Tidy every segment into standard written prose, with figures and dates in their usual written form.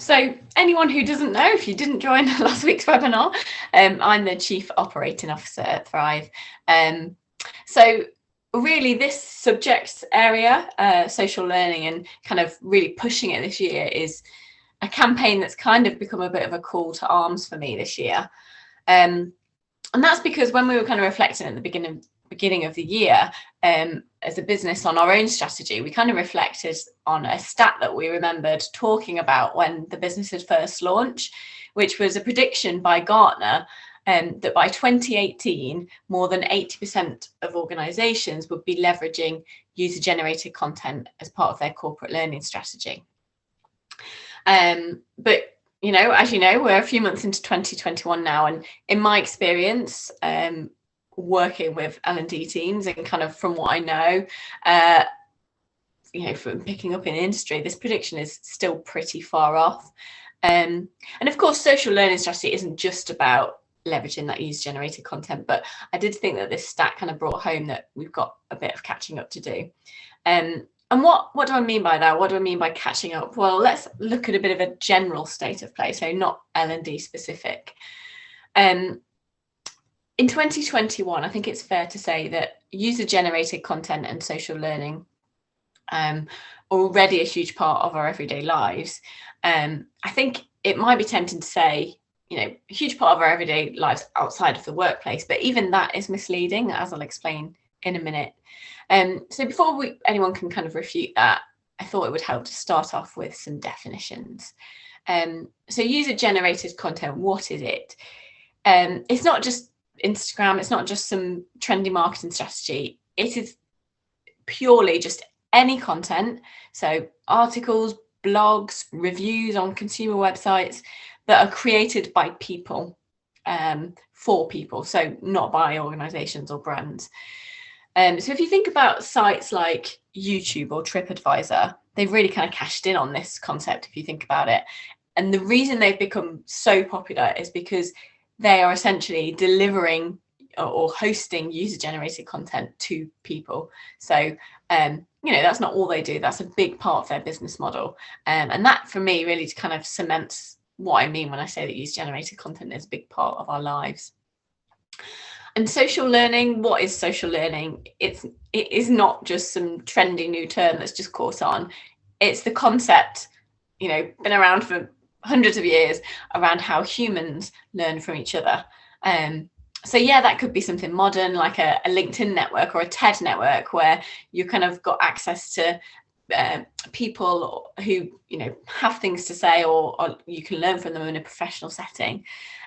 So anyone who doesn't know, if you didn't join last week's webinar, I'm the Chief Operating Officer at Thrive. So really this subject area, social learning, and kind of really pushing it this year is a campaign that's kind of become a bit of a call to arms for me this year. And that's because when we were kind of reflecting at the beginning of the year as a business on our own strategy, we kind of reflected on a stat that we remembered talking about when the business had first launched, which was a prediction by Gartner that by 2018, more than 80% of organizations would be leveraging user-generated content as part of their corporate learning strategy. But as you know, we're a few months into 2021 now, and in my experience, working with L&D teams and kind of from what I know, from picking up in the industry, this prediction is still pretty far off. And of course, social learning strategy isn't just about leveraging that user-generated content, but I did think that this stat kind of brought home that we've got a bit of catching up to do. And what do I mean by that? What do I mean by catching up? Well, let's look at a bit of a general state of play, so not L&D specific. In 2021, I think it's fair to say that user-generated content and social learning are already a huge part of our everyday lives. I think it might be tempting to say, a huge part of our everyday lives outside of the workplace, but even that is misleading, as I'll explain in a minute. So before anyone can kind of refute that, I thought it would help to start off with some definitions. So user-generated content, what is it? It's not just Instagram, it's not just some trendy marketing strategy. It is purely just any content, so articles, blogs, reviews on consumer websites that are created by people, for people, so not by organizations or brands. So if you think about sites like YouTube or TripAdvisor, they've really kind of cashed in on this concept if you think about it. And the reason they've become so popular is because they are essentially delivering or hosting user-generated content to people. So, that's not all they do. That's a big part of their business model. And that, for me, really kind of cements what I mean when I say that user-generated content is a big part of our lives. And social learning, what is social learning? It is not just some trendy new term that's just caught on. It's the concept, been around for hundreds of years, around how humans learn from each other. So yeah, that could be something modern like a LinkedIn network or a TED network, where you kind of got access to people who have things to say, or you can learn from them in a professional setting.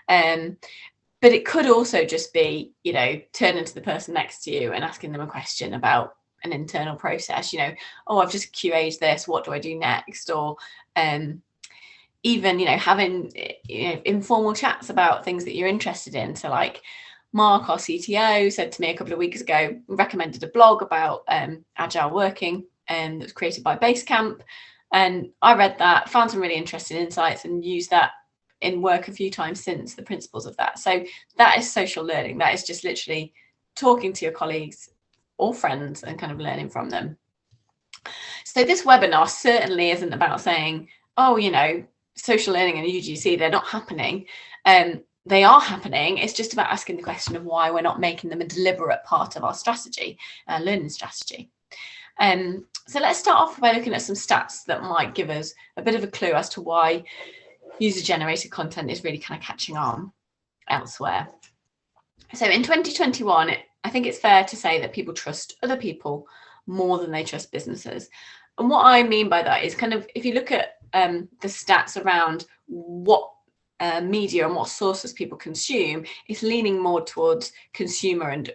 But it could also just be, turning to the person next to you and asking them a question about an internal process. I've just QA'd this, what do I do next? Or even, having informal chats about things that you're interested in. So like Mark, our CTO, said to me a couple of weeks ago, recommended a blog about agile working that was created by Basecamp. And I read that, found some really interesting insights, and used that in work a few times since, the principles of that. So that is social learning. That is just literally talking to your colleagues or friends and kind of learning from them. So this webinar certainly isn't about saying, social learning and UGC, they're not happening. They are happening. It's just about asking the question of why we're not making them a deliberate part of our strategy, learning strategy. So let's start off by looking at some stats that might give us a bit of a clue as to why user-generated content is really kind of catching on elsewhere. So in 2021, I think it's fair to say that people trust other people more than they trust businesses. And what I mean by that is kind of, if you look at the stats around what media and what sources people consume, it's leaning more towards consumer and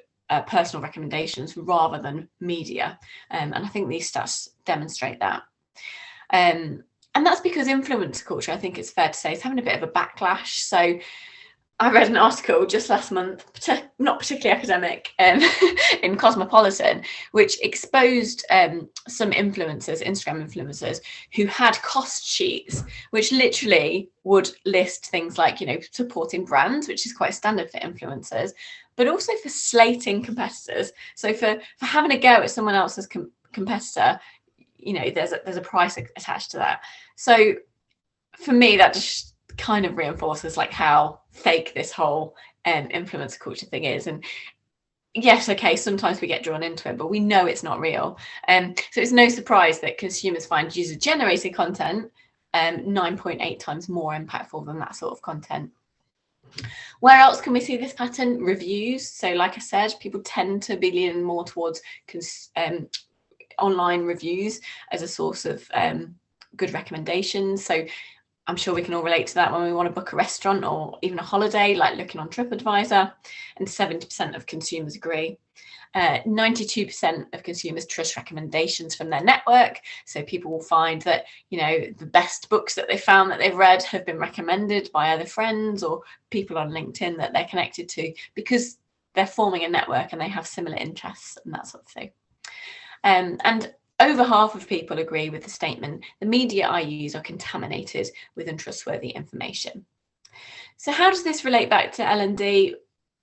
personal recommendations rather than media. And I think these stats demonstrate that. And that's because influencer culture, I think it's fair to say, is having a bit of a backlash. So I read an article just last month, not particularly academic, in Cosmopolitan, which exposed some influencers, Instagram influencers, who had cost sheets, which literally would list things like, supporting brands, which is quite standard for influencers, but also for slating competitors. So for having a go at someone else's competitor, there's a price attached to that. So for me, that just kind of reinforces like how fake this whole influencer culture thing is. And yes, okay, sometimes we get drawn into it, but we know it's not real. So it's no surprise that consumers find user-generated content 9.8 times more impactful than that sort of content. Where else can we see this pattern? Reviews. So like I said, people tend to be leaning more towards online reviews as a source of good recommendations. So I'm sure we can all relate to that when we want to book a restaurant or even a holiday, like looking on TripAdvisor, and 70% of consumers agree. 92% of consumers trust recommendations from their network. So people will find that, the best books that they found that they've read have been recommended by other friends or people on LinkedIn that they're connected to, because they're forming a network and they have similar interests and that sort of thing. And over half of people agree with the statement, the media I use are contaminated with untrustworthy information. So how does this relate back to L&D?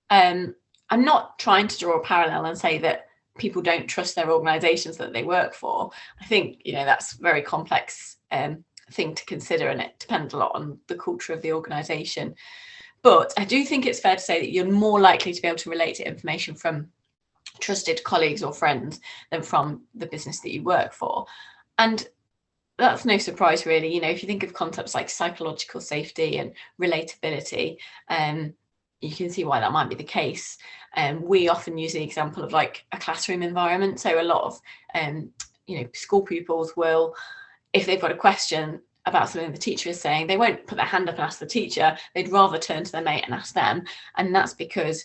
I'm not trying to draw a parallel and say that people don't trust their organisations that they work for. I think, that's a very complex thing to consider, and it depends a lot on the culture of the organisation. But I do think it's fair to say that you're more likely to be able to relate to information from trusted colleagues or friends than from the business that you work for. And that's no surprise, really. If you think of concepts like psychological safety and relatability, you can see why that might be the case. We often use the example of like a classroom environment. So a lot of school pupils will, if they've got a question about something the teacher is saying, they won't put their hand up and ask the teacher. They'd rather turn to their mate and ask them. And that's because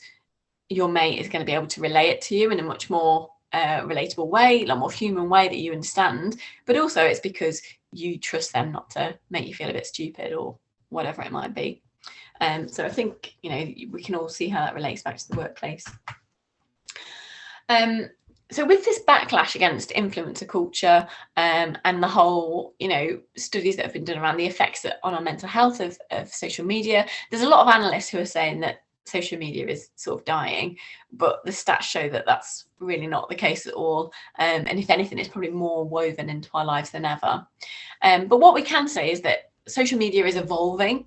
your mate is going to be able to relay it to you in a much more relatable way, a lot more human way that you understand. But also it's because you trust them not to make you feel a bit stupid or whatever it might be. So I think, we can all see how that relates back to the workplace. So with this backlash against influencer culture and the whole, studies that have been done around the effects on our mental health of social media, there's a lot of analysts who are saying that social media is sort of dying, but the stats show that that's really not the case at all. And if anything, it's probably more woven into our lives than ever. But what we can say is that social media is evolving.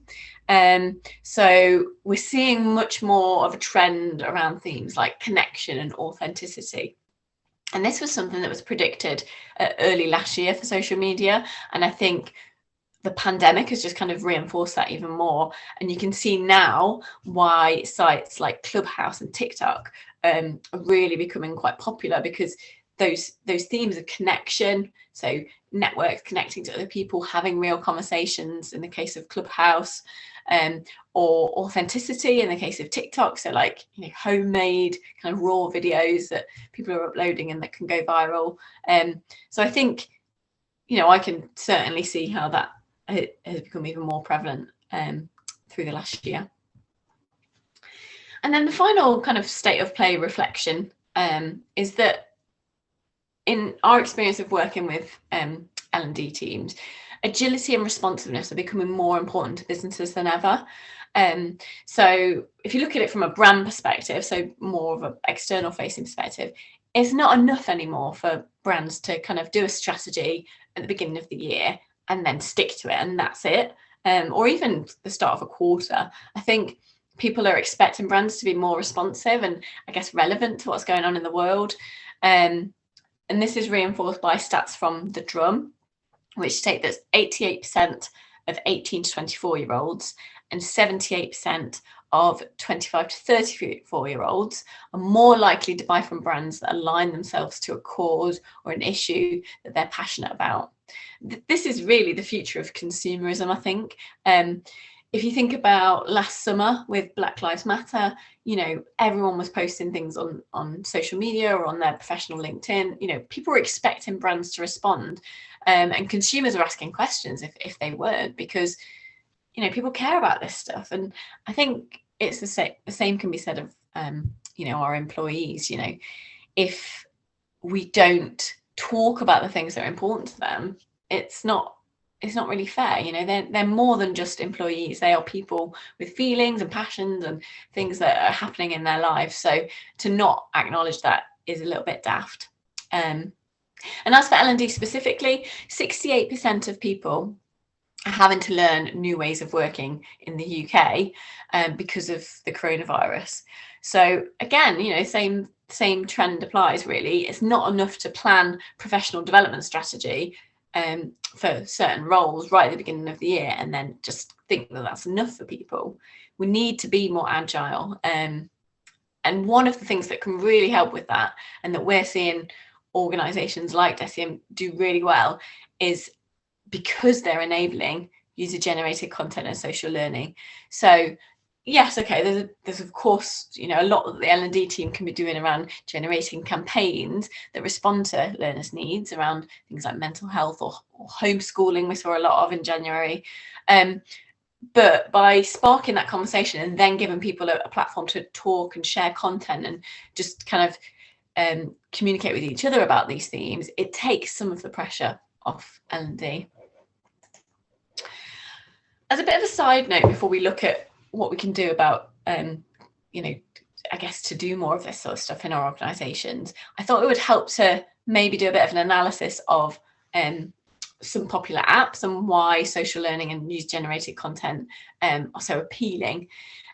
So we're seeing much more of a trend around themes like connection and authenticity. And this was something that was predicted early last year for social media. And I think the pandemic has just kind of reinforced that even more. And you can see now why sites like Clubhouse and TikTok are really becoming quite popular, because those themes of connection, so networks connecting to other people, having real conversations in the case of Clubhouse, or authenticity in the case of TikTok, so like homemade kind of raw videos that people are uploading and that can go viral. So I think I can certainly see how that has become even more prevalent through the last year. And then the final kind of state of play reflection is that in our experience of working with L&D teams, agility and responsiveness are becoming more important to businesses than ever. So if you look at it from a brand perspective, so more of an external facing perspective, it's not enough anymore for brands to kind of do a strategy at the beginning of the year and then stick to it and that's it, or even the start of a quarter. I think people are expecting brands to be more responsive and I guess relevant to what's going on in the world. And this is reinforced by stats from The Drum, which state that 88% of 18 to 24-year-olds and 78% of 25 to 34-year-olds are more likely to buy from brands that align themselves to a cause or an issue that they're passionate about. This is really the future of consumerism, I think. If you think about last summer with Black Lives Matter, everyone was posting things on social media or on their professional LinkedIn. People were expecting brands to respond, and consumers are asking questions if they weren't, because people care about this stuff. And I think it's the same can be said of our employees. If we don't talk about the things that are important to them, it's not really fair. They're more than just employees. They are people with feelings and passions and things that are happening in their lives. So to not acknowledge that is a little bit daft. And as for L&D specifically, 68% of people having to learn new ways of working in the UK because of the coronavirus. So again, same trend applies really. It's not enough to plan professional development strategy for certain roles right at the beginning of the year and then just think that that's enough for people. We need to be more agile. And one of the things that can really help with that, and that we're seeing organisations like SEM do really well, is because they're enabling user-generated content and social learning. So yes, okay, there's of course, a lot that the L&D team can be doing around generating campaigns that respond to learners' needs around things like mental health or homeschooling. We saw a lot of in January. But by sparking that conversation and then giving people a platform to talk and share content and just kind of communicate with each other about these themes, it takes some of the pressure off L&D. As a bit of a side note, before we look at what we can do about, I guess to do more of this sort of stuff in our organisations, I thought it would help to maybe do a bit of an analysis of some popular apps and why social learning and user-generated content are so appealing.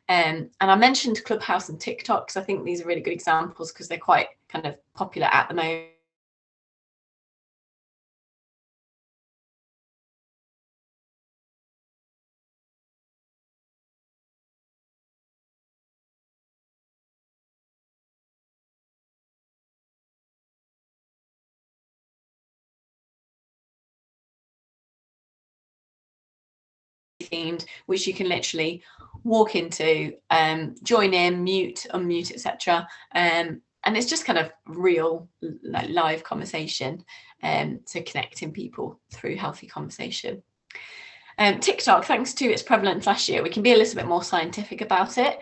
And I mentioned Clubhouse and TikTok, because I think these are really good examples because they're quite kind of popular at the moment. Themed, which you can literally walk into, join in, mute, unmute, etc. And it's just kind of real, like live conversation, so connecting people through healthy conversation. TikTok, thanks to its prevalence last year, we can be a little bit more scientific about it.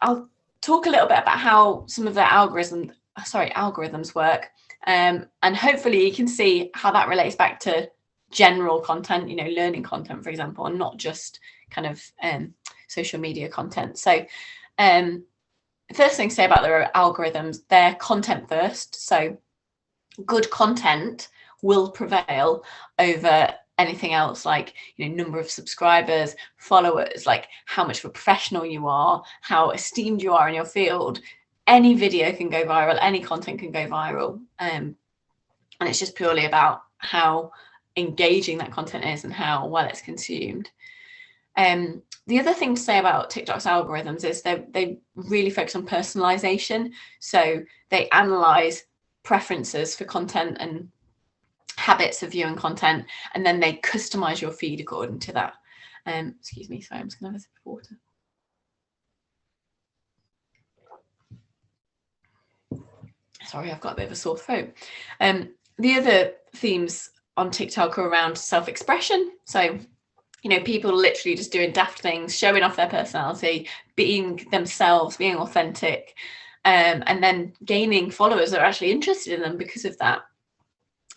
I'll talk a little bit about how some of the algorithms work, and hopefully you can see how that relates back to general content, learning content, for example, and not just kind of social media content. So the first thing to say about their algorithms, they're content first. So good content will prevail over anything else, like number of subscribers, followers, like how much of a professional you are, how esteemed you are in your field. Any video can go viral, any content can go viral, and it's just purely about how engaging that content is and how well it's consumed. The other thing to say about TikTok's algorithms is they really focus on personalization. So they analyze preferences for content and habits of viewing content, and then they customize your feed according to that. Excuse me, sorry, I'm just gonna have a sip of water. Sorry, I've got a bit of a sore throat. The other themes on TikTok are around self-expression. So, people literally just doing daft things, showing off their personality, being themselves, being authentic, and then gaining followers that are actually interested in them because of that.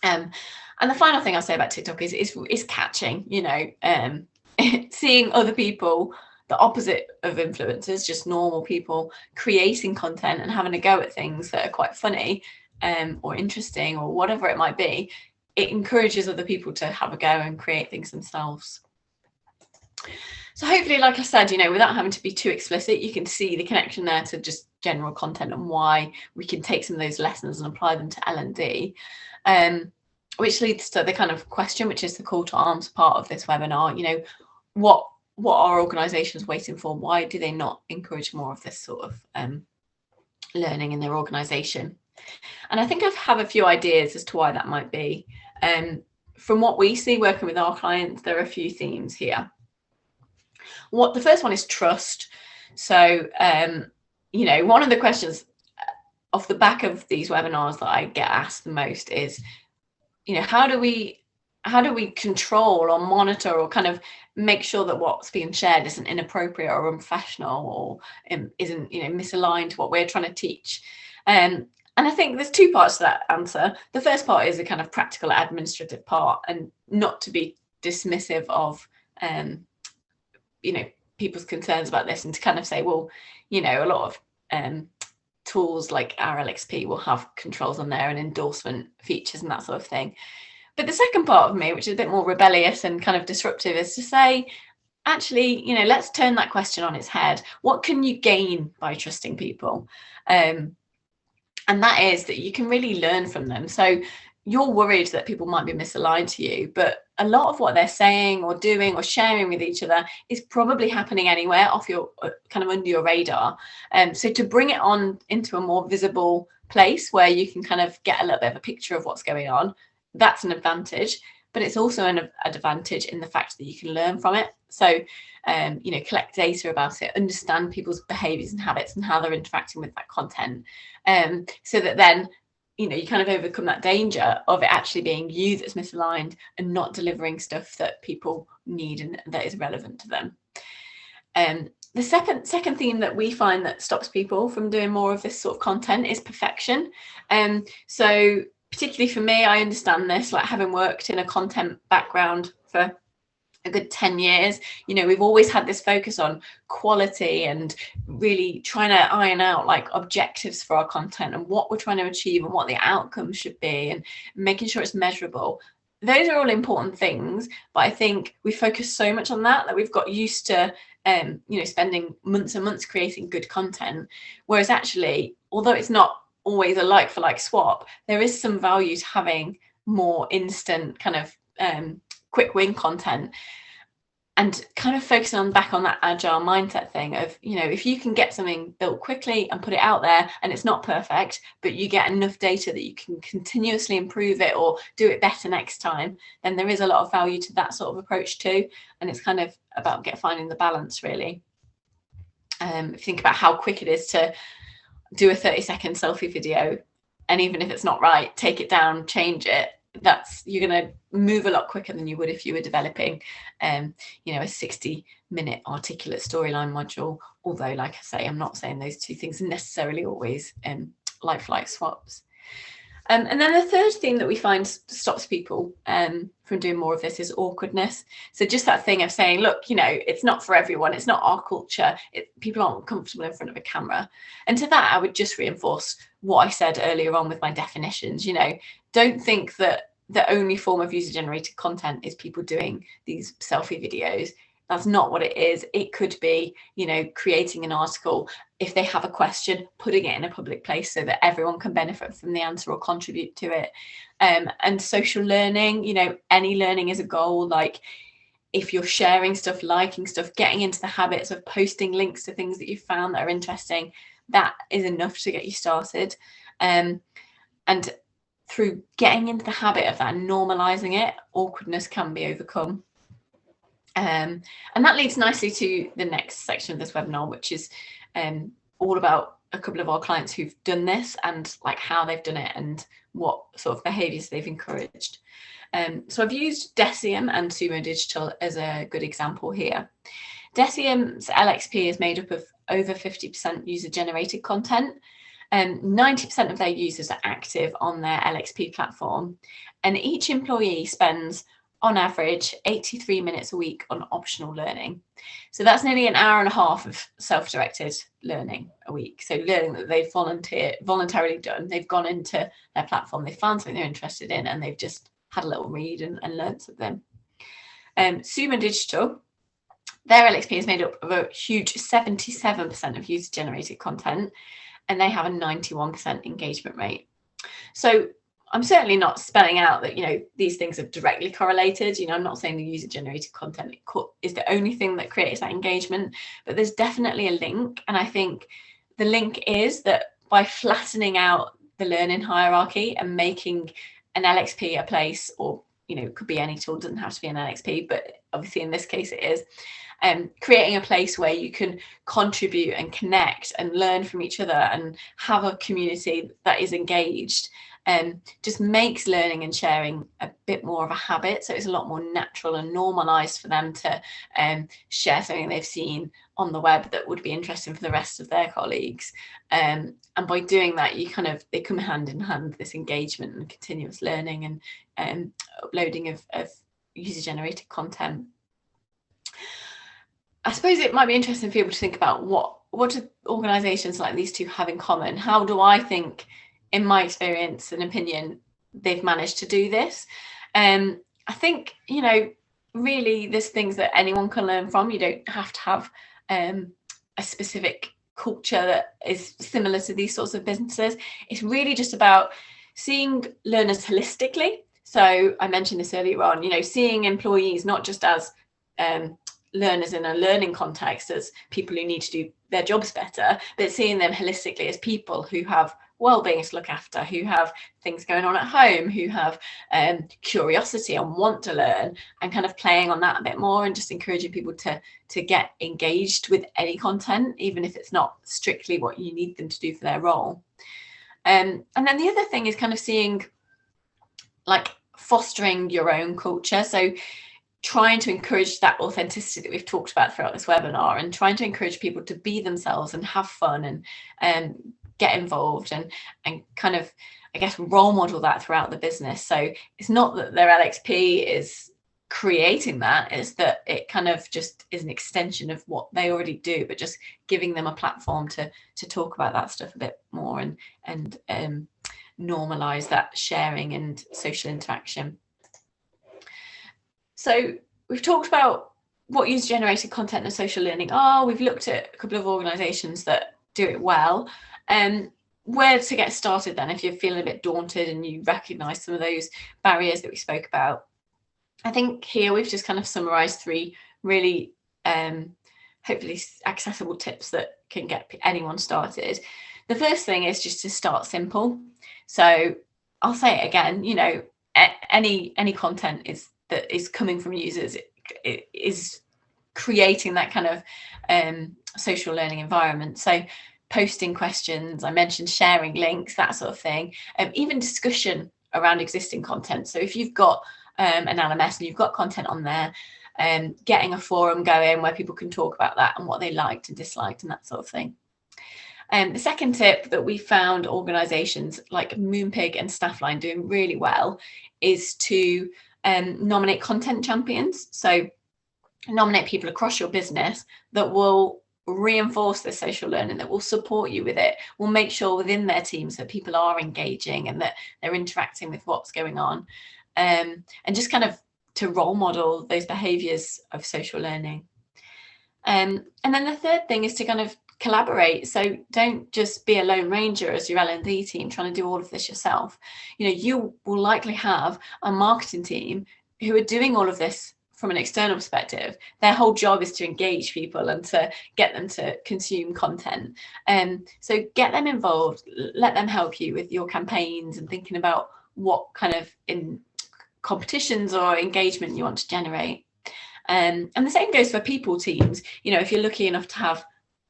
And the final thing I'll say about TikTok is catching, seeing other people, the opposite of influencers, just normal people creating content and having a go at things that are quite funny or interesting or whatever it might be. It encourages other people to have a go and create things themselves. So hopefully, like I said, without having to be too explicit, you can see the connection there to just general content and why we can take some of those lessons and apply them to L&D, which leads to the kind of question, which is the call to arms part of this webinar. What are organisations waiting for? Why do they not encourage more of this sort of learning in their organisation? And I think I have a few ideas as to why that might be. From what we see working with our clients, there are a few themes here. The first one is trust. So, one of the questions off the back of these webinars that I get asked the most is, how do we control or monitor or kind of make sure that what's being shared isn't inappropriate or unprofessional or isn't misaligned to what we're trying to teach? And I think there's two parts to that answer. The first part is a kind of practical administrative part, and not to be dismissive of people's concerns about this, and to kind of say, well, a lot of tools like RLXP will have controls on there and endorsement features and that sort of thing. But the second part of me, which is a bit more rebellious and kind of disruptive, is to say, actually, let's turn that question on its head. What can you gain by trusting people? And that is that you can really learn from them. So you're worried that people might be misaligned to you, but a lot of what they're saying or doing or sharing with each other is probably happening anywhere off your kind of under your radar. So to bring it on into a more visible place where you can kind of get a little bit of a picture of what's going on, that's an advantage. But it's also an advantage in the fact that you can learn from it. So, collect data about it, understand people's behaviours and habits and how they're interacting with that content, so that then you kind of overcome that danger of it actually being you that's misaligned and not delivering stuff that people need and that is relevant to them. The second theme that we find that stops people from doing more of this sort of content is perfection. So particularly for me, I understand this, like having worked in a content background for a good 10 years, we've always had this focus on quality and really trying to iron out like objectives for our content and what we're trying to achieve and what the outcome should be and making sure it's measurable. Those are all important things, but I think we focus so much on that we've got used to spending months and months creating good content, whereas actually, although it's not always a like for like swap, there is some value to having more instant kind of quick win content and kind of focusing on back on that agile mindset thing of, if you can get something built quickly and put it out there and it's not perfect, but you get enough data that you can continuously improve it or do it better next time, then there is a lot of value to that sort of approach too. And it's kind of about finding the balance, really. If you think about how quick it is to do a 30-second selfie video, and even if it's not right, take it down, change it, you're going to move a lot quicker than you would if you were developing a 60-minute articulate storyline module. Although, like I say, I'm not saying those two things are necessarily always like for like swaps. And then the third thing that we find stops people from doing more of this is awkwardness. So just that thing of saying, look, it's not for everyone. It's not our culture. People aren't comfortable in front of a camera. And to that, I would just reinforce what I said earlier on with my definitions. Don't think that the only form of user-generated content is people doing these selfie videos. That's not what it is. It could be, creating an article. If they have a question, putting it in a public place so that everyone can benefit from the answer or contribute to it. And social learning, any learning is a goal. Like if you're sharing stuff, liking stuff, getting into the habits of posting links to things that you found that are interesting, that is enough to get you started. And through getting into the habit of that and normalizing it, awkwardness can be overcome. And that leads nicely to the next section of this webinar, which is all about a couple of our clients who've done this and like how they've done it and what sort of behaviours they've encouraged. So I've used Decium and Sumo Digital as a good example here. Decium's LXP is made up of over 50% user-generated content. 90% of their users are active on their LXP platform, and each employee spends on average 83 minutes a week on optional learning. So that's nearly an hour and a half of self-directed learning a week. So learning that they've voluntarily done. They've gone into their platform, they found something they're interested in, and they've just had a little read and learned something. Sumo Digital, their LXP is made up of a huge 77% of user-generated content, and they have a 91% engagement rate. So I'm certainly not spelling out that, these things are directly correlated. I'm not saying the user-generated content is the only thing that creates that engagement, but there's definitely a link. And I think the link is that by flattening out the learning hierarchy and making an LXP a place, or, it could be any tool, doesn't have to be an LXP, but obviously in this case it is, creating a place where you can contribute and connect and learn from each other and have a community that is engaged, just makes learning and sharing a bit more of a habit. So it's a lot more natural and normalized for them to share something they've seen on the web that would be interesting for the rest of their colleagues. And by doing that, they come hand in hand, this engagement and continuous learning and uploading of user-generated content. I suppose it might be interesting for people to think about what do organisations like these two have in common? How do I think, in my experience and opinion, they've managed to do this? I think, you know, really there's things that anyone can learn from. You don't have to have a specific culture that is similar to these sorts of businesses. It's really just about seeing learners holistically. So I mentioned this earlier on, you know, seeing employees not just as learners in a learning context, as people who need to do their jobs better, but seeing them holistically as people who have well-being to look after, who have things going on at home, who have curiosity and want to learn, and kind of playing on that a bit more, and just encouraging people to get engaged with any content, even if it's not strictly what you need them to do for their role. And then the other thing is kind of seeing, like, fostering your own culture. So trying to encourage that authenticity that we've talked about throughout this webinar, and trying to encourage people to be themselves and have fun and get involved and kind of, I guess, role model that throughout the business. So it's not that their LXP is creating that, it's that it kind of just is an extension of what they already do, but just giving them a platform to talk about that stuff a bit more and normalize that sharing and social interaction. So we've talked about what user-generated content and social learning are. We've looked at a couple of organisations that do it well. Where to get started then, if you're feeling a bit daunted and you recognise some of those barriers that we spoke about? I think here we've just kind of summarised 3 really hopefully accessible tips that can get anyone started. The first thing is just to start simple. So I'll say it again, you know, any content that is coming from users, it is creating that kind of social learning environment. So posting questions, I mentioned sharing links, that sort of thing, even discussion around existing content. So if you've got an LMS and you've got content on there, getting a forum going where people can talk about that and what they liked and disliked and that sort of thing. The second tip that we found organisations like Moonpig and Staffline doing really well is to nominate content champions. So nominate people across your business that will reinforce the social learning, that will support you with it, will make sure within their teams that people are engaging and that they're interacting with what's going on, and just kind of to role model those behaviours of social learning. And then the third thing is to kind of collaborate. So don't just be a lone ranger as your L&D team trying to do all of this yourself. You know, you will likely have a marketing team who are doing all of this from an external perspective. Their whole job is to engage people and to get them to consume content. So get them involved, let them help you with your campaigns and thinking about what kind of in competitions or engagement you want to generate. And the same goes for people teams. You know, if you're lucky enough to have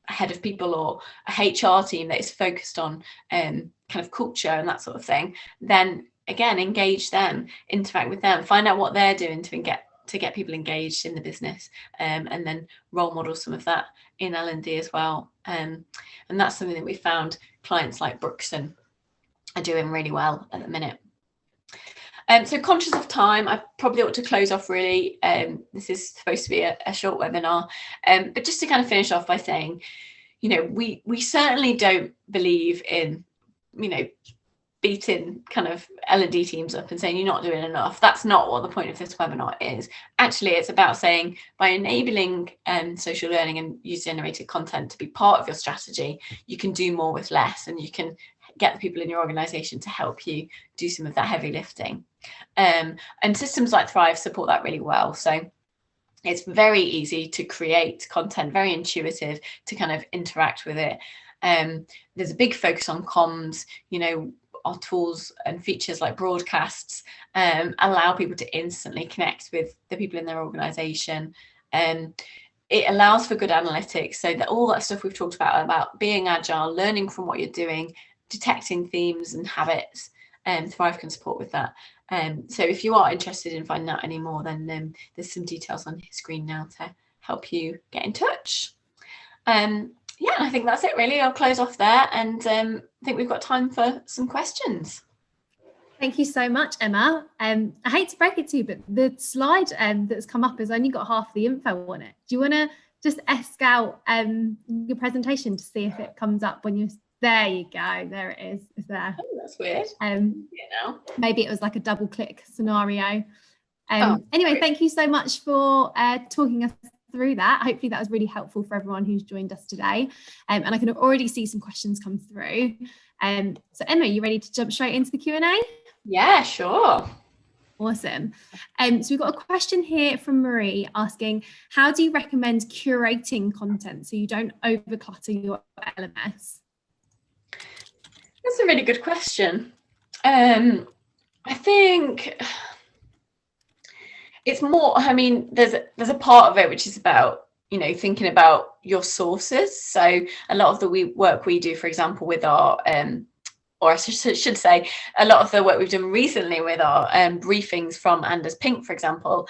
a head of people or a HR team that is focused on kind of culture and that sort of thing, then again, engage them, interact with them, find out what they're doing to get people engaged in the business, and then role model some of that in L&D as well. And that's something that we found clients like Brookson are doing really well at the minute. So conscious of time, I probably ought to close off really. This is supposed to be a short webinar, but just to kind of finish off by saying, you know, we certainly don't believe in, you know, beating kind of L&D teams up and saying you're not doing enough. That's not what the point of this webinar is. Actually, it's about saying by enabling social learning and user-generated content to be part of your strategy, you can do more with less, and you can get the people in your organization to help you do some of that heavy lifting. And systems like Thrive support that really well. So it's very easy to create content, very intuitive to kind of interact with it. There's a big focus on comms. You know, our tools and features like broadcasts allow people to instantly connect with the people in their organization. It allows for good analytics, so that all that stuff we've talked about being agile, learning from what you're doing, detecting themes and habits, Thrive can support with that. So if you are interested in finding out any more, then there's some details on your screen now to help you get in touch. Yeah, I think that's it really. I'll close off there, and I think we've got time for some questions. Thank you so much, Emma. I hate to break it to you, but the slide that's come up has only got half the info on it. Do you want to just ask out your presentation to see if it comes up when you're There you go. There it is. It's there. Oh, that's weird. Maybe it was like a double click scenario. Anyway, sorry. thank you so much for talking us through that. Hopefully that was really helpful for everyone who's joined us today. And I can already see some questions come through. So Emma, you ready to jump straight into the Q&A? Yeah, sure. Awesome. So we've got a question here from Marie asking, how do you recommend curating content so you don't overclutter your LMS? That's a really good question. I think it's more, I mean, there's a part of it which is about, you know, thinking about your sources. So a lot of the work we do, for example, with our or I should say, a lot of the work we've done recently with our briefings from Anders Pink, for example,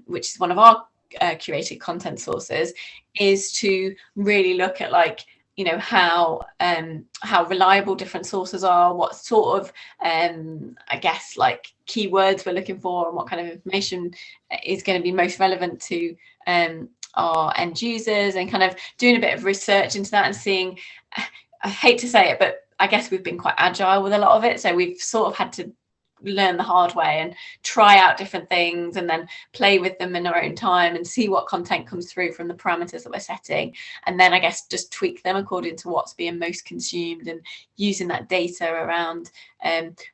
which is one of our curated content sources, is to really look at, like, you know, how reliable different sources are, what sort of I guess, like, keywords we're looking for, and what kind of information is going to be most relevant to our end users, and kind of doing a bit of research into that and seeing, I hate to say it, but I guess we've been quite agile with a lot of it. So we've sort of had to learn the hard way and try out different things and then play with them in our own time and see what content comes through from the parameters that we're setting. And then I guess just tweak them according to what's being most consumed, and using that data around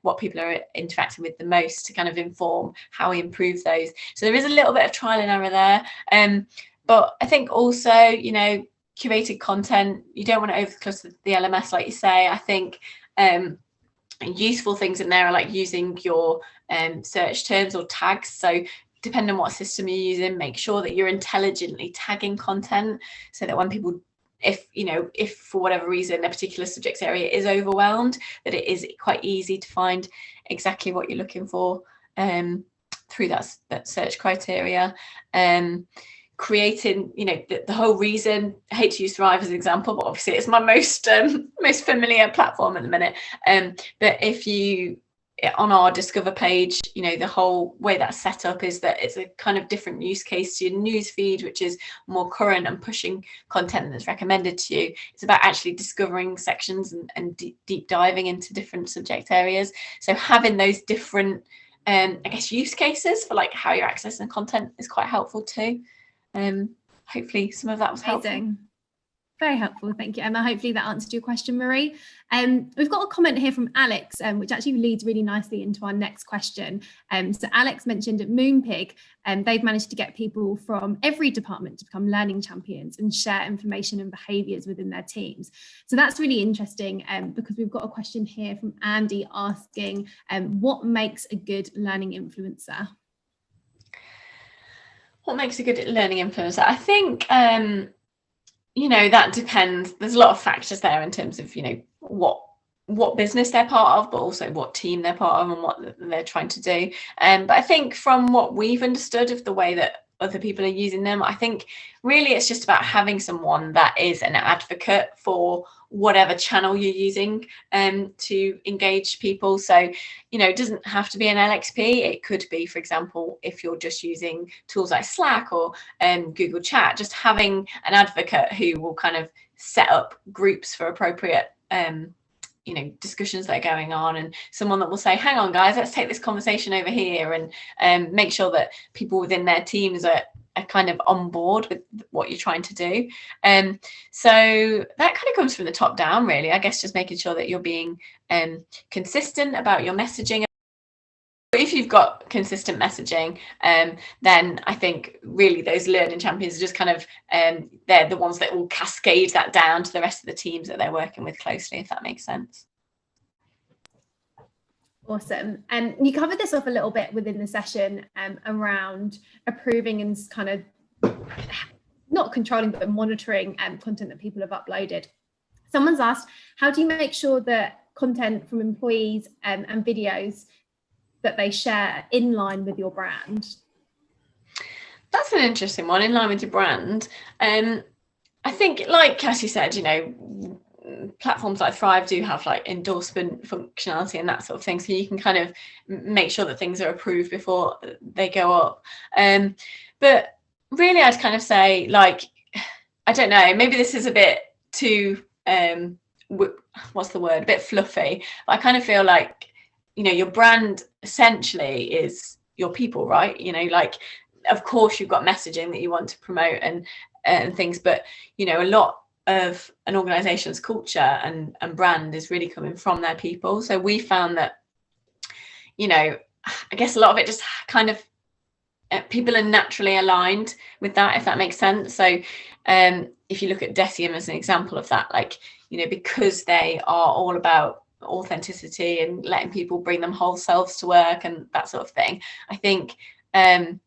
what people are interacting with the most to kind of inform how we improve those. So there is a little bit of trial and error there. But I think also, you know, curated content, you don't want to overclutter the LMS, like you say. I think useful things in there are like using your search terms or tags. So depending on what system you're using, make sure that you're intelligently tagging content, so that when people, if for whatever reason a particular subject area is overwhelmed, that it is quite easy to find exactly what you're looking for through that search criteria. Creating, you know, the whole reason, I hate to use Thrive as an example, but obviously it's my most familiar platform at the minute. But if you, on our Discover page, you know, the whole way that's set up is that it's a kind of different use case to your news feed, which is more current and pushing content that's recommended to you. It's about actually discovering sections and deep diving into different subject areas. So having those different, I guess, use cases for like how you're accessing content is quite helpful too. Hopefully some of that was helpful. Amazing. Very helpful. Thank you, Emma. Hopefully that answered your question, Marie. We've got a comment here from Alex, which actually leads really nicely into our next question. So Alex mentioned at Moonpig, they've managed to get people from every department to become learning champions and share information and behaviours within their teams. So that's really interesting, because we've got a question here from Andy asking, what makes a good learning influencer? What makes a good learning influencer? I think, you know, that depends. There's a lot of factors there in terms of, you know, what business they're part of, but also what team they're part of and what they're trying to do. But I think from what we've understood of the way that other people are using them, I think really it's just about having someone that is an advocate for whatever channel you're using to engage people. So, you know, it doesn't have to be an LXP. It could be, for example, if you're just using tools like Slack or Google Chat, just having an advocate who will kind of set up groups for appropriate you know, discussions that are going on, and someone that will say, hang on guys, let's take this conversation over here, and make sure that people within their teams are kind of on board with what you're trying to do. So that kind of comes from the top down, really. I guess just making sure that you're being consistent about your messaging. If you've got consistent messaging, then I think really those learning champions are just kind of, they're the ones that will cascade that down to the rest of the teams that they're working with closely, if that makes sense. Awesome. And you covered this off a little bit within the session around approving and kind of not controlling, but monitoring content that people have uploaded. Someone's asked, how do you make sure that content from employees and videos that they share in line with your brand? That's an interesting one, in line with your brand. I think, like as you said, you know, platforms like Thrive do have like endorsement functionality and that sort of thing, so you can kind of make sure that things are approved before they go up. But really I'd kind of say, like, I don't know, maybe this is a bit too what's the word, a bit fluffy. But I kind of feel like, you know, your brand essentially is your people, right? You know, like, of course you've got messaging that you want to promote and things, but you know, a lot of an organization's culture and brand is really coming from their people. So we found that, you know, I guess a lot of it just kind of people are naturally aligned with that, if that makes sense. So if you look at Decium as an example of that, like, you know, because they are all about authenticity and letting people bring them whole selves to work and that sort of thing, I think the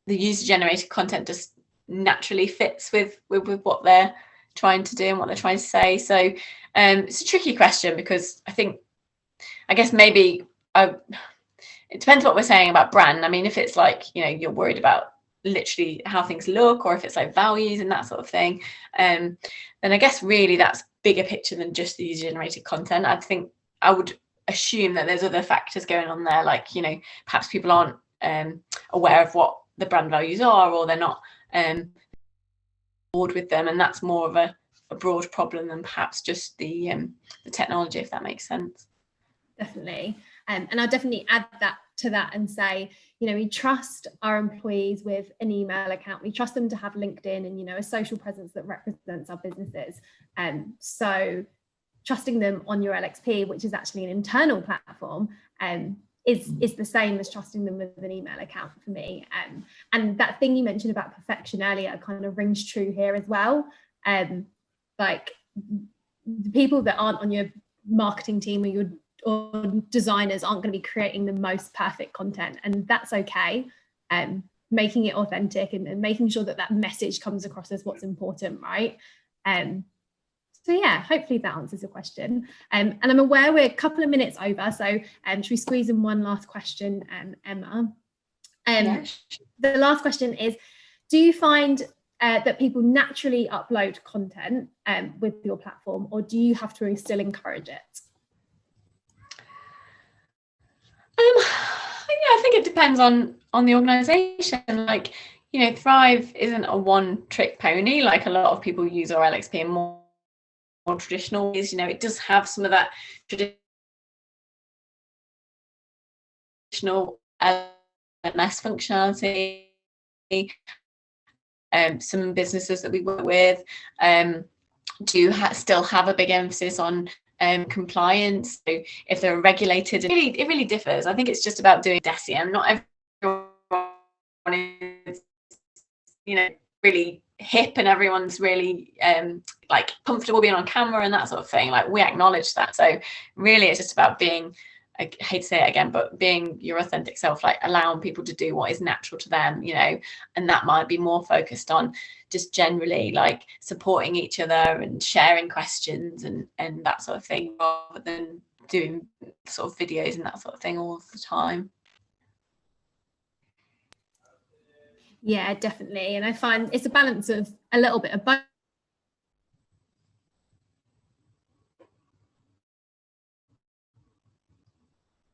user generated content just naturally fits with what they're trying to do and what they're trying to say. So it's a tricky question, because I guess maybe it depends what we're saying about brand. I mean, if it's like, you know, you're worried about literally how things look, or if it's like values and that sort of thing, then I guess really that's bigger picture than just the user generated content. I think I would assume that there's other factors going on there, like, you know, perhaps people aren't aware of what the brand values are, or they're not bored with them, and that's more of a broad problem than perhaps just the technology, if that makes sense. Definitely. And I'll definitely add that to that and say, you know, we trust our employees with an email account. We trust them to have LinkedIn and, you know, a social presence that represents our businesses. So trusting them on your LXP, which is actually an internal platform, is the same as trusting them with an email account for me. And that thing you mentioned about perfection earlier kind of rings true here as well. Like, the people that aren't on your marketing team or designers aren't going to be creating the most perfect content, and that's okay. Making it authentic and making sure that message comes across as what's important, right? So yeah, hopefully that answers the question. And I'm aware we're a couple of minutes over, so should we squeeze in one last question, Emma? The last question is, do you find that people naturally upload content with your platform, or do you have to still encourage it? I think it depends on the organization. Like, you know, Thrive isn't a one-trick pony like a lot of people use our LXP in more traditional ways. You know, it does have some of that traditional LMS functionality. Some businesses that we work with do still have a big emphasis on compliance. So if they're regulated, it really differs. I think it's just about doing Decium. Not everyone is, you know, really hip and everyone's really like comfortable being on camera and that sort of thing. Like, we acknowledge that. So really it's just about being, I hate to say it again, but being your authentic self, like allowing people to do what is natural to them, you know, and that might be more focused on just generally like supporting each other and sharing questions and that sort of thing, rather than doing sort of videos and that sort of thing all the time. Yeah, definitely. And I find it's a balance of a little bit of both.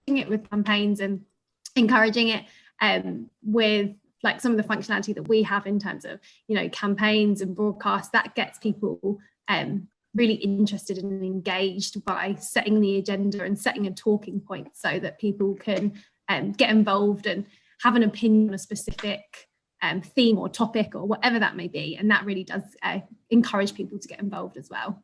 It with campaigns and encouraging it with like some of the functionality that we have in terms of, you know, campaigns and broadcasts, that gets people really interested and engaged by setting the agenda and setting a talking point so that people can get involved and have an opinion on a specific theme or topic or whatever that may be. And that really does encourage people to get involved as well.